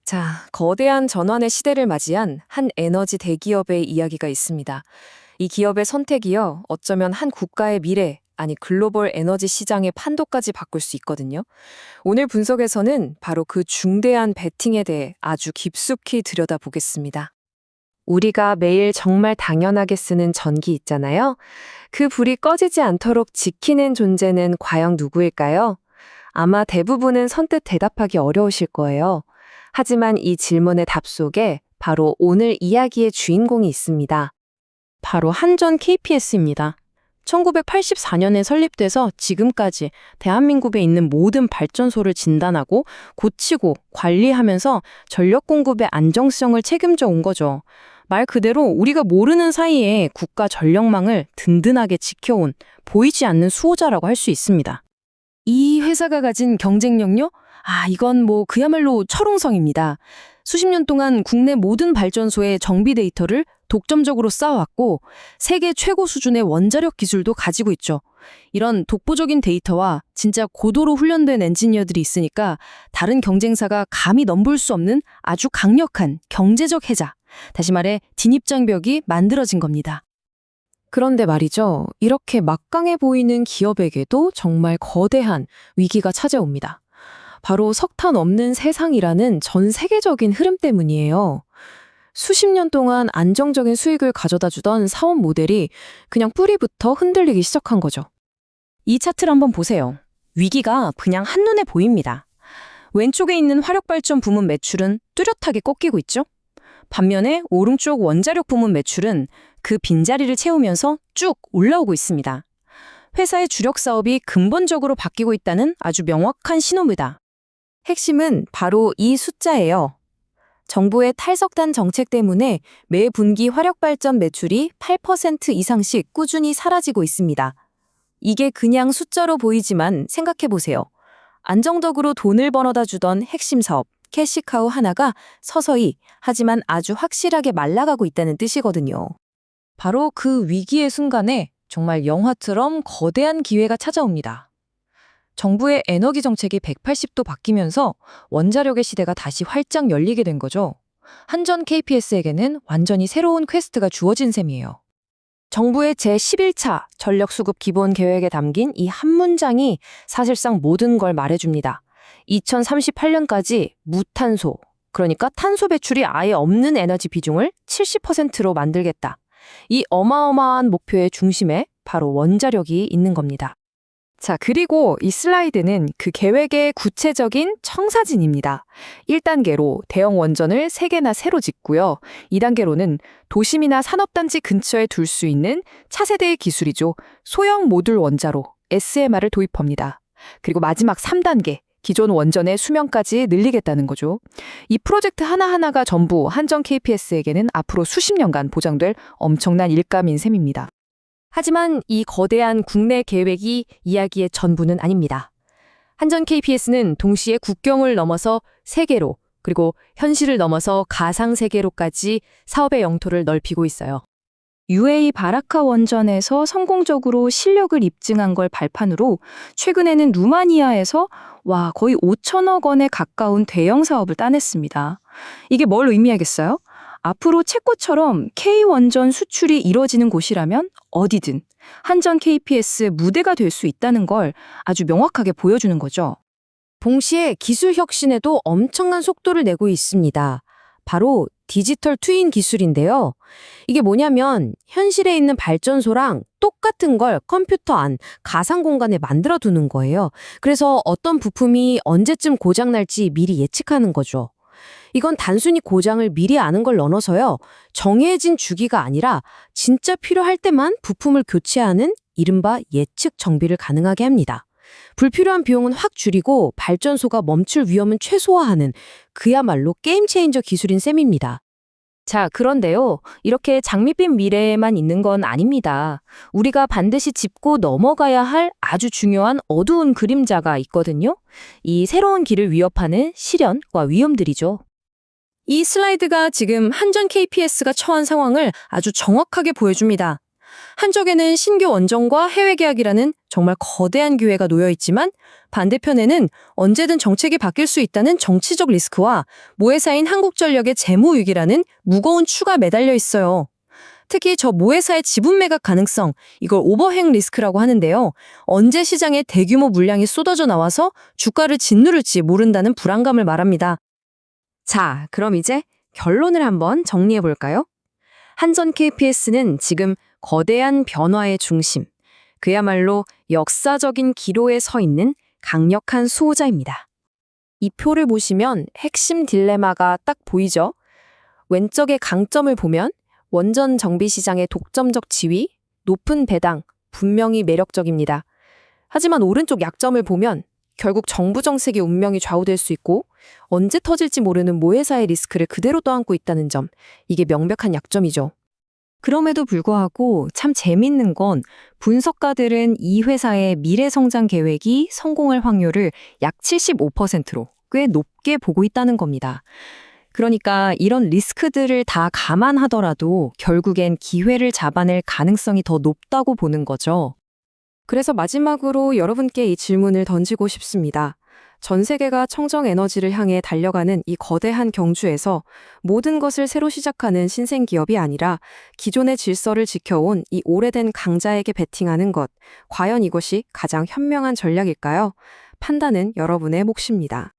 자, 거대한 전환의 시대를 맞이한 한 에너지 대기업의 이야기가 있습니다. 이 기업의 선택이요, 어쩌면 한 국가의 미래, 아니 글로벌 에너지 시장의 판도까지 바꿀 수 있거든요. 오늘 분석에서는 바로 그 중대한 베팅에 대해 아주 깊숙이 들여다보겠습니다. 우리가 매일 정말 당연하게 쓰는 전기 있잖아요. 그 불이 꺼지지 않도록 지키는 존재는 과연 누구일까요? 아마 대부분은 선뜻 대답하기 어려우실 거예요. 하지만 이 질문의 답 속에 바로 오늘 이야기의 주인공이 있습니다. 바로 한전 KPS입니다. 1984년에 설립돼서 지금까지 대한민국에 있는 모든 발전소를 진단하고 고치고 관리하면서 전력 공급의 안정성을 책임져 온 거죠. 말 그대로 우리가 모르는 사이에 국가 전력망을 든든하게 지켜온 보이지 않는 수호자라고 할 수 있습니다. 이 회사가 가진 경쟁력요? 이건 그야말로 철옹성입니다. 수십 년 동안 국내 모든 발전소의 정비 데이터를 독점적으로 쌓아왔고 세계 최고 수준의 원자력 기술도 가지고 있죠. 이런 독보적인 데이터와 진짜 고도로 훈련된 엔지니어들이 있으니까 다른 경쟁사가 감히 넘볼 수 없는 아주 강력한 경제적 해자, 다시 말해 진입장벽이 만들어진 겁니다. 그런데 말이죠. 이렇게 막강해 보이는 기업에게도 정말 거대한 위기가 찾아옵니다. 바로 석탄 없는 세상이라는 전 세계적인 흐름 때문이에요. 수십 년 동안 안정적인 수익을 가져다 주던 사업 모델이 그냥 뿌리부터 흔들리기 시작한 거죠. 이 차트를 한번 보세요. 위기가 그냥 한눈에 보입니다. 왼쪽에 있는 화력발전 부문 매출은 뚜렷하게 꺾이고 있죠. 반면에 오른쪽 원자력 부문 매출은 그 빈자리를 채우면서 쭉 올라오고 있습니다. 회사의 주력 사업이 근본적으로 바뀌고 있다는 아주 명확한 신호입니다. 핵심은 바로 이 숫자예요. 정부의 탈석탄 정책 때문에 매 분기 화력발전 매출이 8% 이상씩 꾸준히 사라지고 있습니다. 이게 그냥 숫자로 보이지만 생각해보세요. 안정적으로 돈을 벌어다 주던 핵심 사업, 캐시카우 하나가 서서히 하지만 아주 확실하게 말라가고 있다는 뜻이거든요. 바로 그 위기의 순간에 정말 영화처럼 거대한 기회가 찾아옵니다. 정부의 에너지 정책이 180도 바뀌면서 원자력의 시대가 다시 활짝 열리게 된 거죠. 한전 KPS에게는 완전히 새로운 퀘스트가 주어진 셈이에요. 정부의 제11차 전력수급 기본 계획에 담긴 이 한 문장이 사실상 모든 걸 말해줍니다. 2038년까지 무탄소, 그러니까 탄소 배출이 아예 없는 에너지 비중을 70%로 만들겠다. 이 어마어마한 목표의 중심에 바로 원자력이 있는 겁니다. 자, 그리고 이 슬라이드는 그 계획의 구체적인 청사진입니다. 1단계로 대형 원전을 3개나 새로 짓고요. 2단계로는 도심이나 산업단지 근처에 둘 수 있는 차세대의 기술이죠. 소형 모듈 원자로 SMR을 도입합니다. 그리고 마지막 3단계, 기존 원전의 수명까지 늘리겠다는 거죠. 이 프로젝트 하나하나가 전부 한전 KPS에게는 앞으로 수십 년간 보장될 엄청난 일감인 셈입니다. 하지만 이 거대한 국내 계획이 이야기의 전부는 아닙니다. 한전 KPS는 동시에 국경을 넘어서 세계로, 그리고 현실을 넘어서 가상 세계로까지 사업의 영토를 넓히고 있어요. UAE 바라카 원전에서 성공적으로 실력을 입증한 걸 발판으로 최근에는 루마니아에서 거의 5천억 원에 가까운 대형 사업을 따냈습니다. 이게 뭘 의미하겠어요? 앞으로 체코처럼 K원전 수출이 이뤄지는 곳이라면 어디든 한전 KPS 무대가 될 수 있다는 걸 아주 명확하게 보여주는 거죠. 동시에 기술 혁신에도 엄청난 속도를 내고 있습니다. 바로 디지털 트윈 기술인데요. 이게 뭐냐면 현실에 있는 발전소랑 똑같은 걸 컴퓨터 안 가상 공간에 만들어 두는 거예요. 그래서 어떤 부품이 언제쯤 고장 날지 미리 예측하는 거죠. 이건 단순히 고장을 미리 아는 걸 넘어서요. 정해진 주기가 아니라 진짜 필요할 때만 부품을 교체하는 이른바 예측 정비를 가능하게 합니다. 불필요한 비용은 확 줄이고 발전소가 멈출 위험은 최소화하는 그야말로 게임 체인저 기술인 셈입니다. 자, 그런데요. 이렇게 장밋빛 미래에만 있는 건 아닙니다. 우리가 반드시 짚고 넘어가야 할 아주 중요한 어두운 그림자가 있거든요. 이 새로운 길을 위협하는 시련과 위험들이죠. 이 슬라이드가 지금 한전 KPS가 처한 상황을 아주 정확하게 보여줍니다. 한쪽에는 신규 원정과 해외 계약이라는 정말 거대한 기회가 놓여 있지만 반대편에는 언제든 정책이 바뀔 수 있다는 정치적 리스크와 모회사인 한국전력의 재무 위기라는 무거운 추가 매달려 있어요. 특히 저 모회사의 지분 매각 가능성, 이걸 오버행 리스크라고 하는데요. 언제 시장에 대규모 물량이 쏟아져 나와서 주가를 짓누를지 모른다는 불안감을 말합니다. 자, 그럼 이제 결론을 한번 정리해 볼까요? 한전 KPS는 지금 거대한 변화의 중심, 그야말로 역사적인 기로에 서 있는 강력한 수호자입니다. 이 표를 보시면 핵심 딜레마가 딱 보이죠? 왼쪽의 강점을 보면 원전 정비 시장의 독점적 지위, 높은 배당, 분명히 매력적입니다. 하지만 오른쪽 약점을 보면 결국 정부 정책의 운명이 좌우될 수 있고 언제 터질지 모르는 모회사의 리스크를 그대로 떠안고 있다는 점, 이게 명백한 약점이죠. 그럼에도 불구하고 참 재밌는 건 분석가들은 이 회사의 미래 성장 계획이 성공할 확률을 약 75%로 꽤 높게 보고 있다는 겁니다. 그러니까 이런 리스크들을 다 감안하더라도 결국엔 기회를 잡아낼 가능성이 더 높다고 보는 거죠. 그래서 마지막으로 여러분께 이 질문을 던지고 싶습니다. 전 세계가 청정 에너지를 향해 달려가는 이 거대한 경주에서 모든 것을 새로 시작하는 신생 기업이 아니라 기존의 질서를 지켜온 이 오래된 강자에게 베팅하는 것, 과연 이것이 가장 현명한 전략일까요? 판단은 여러분의 몫입니다.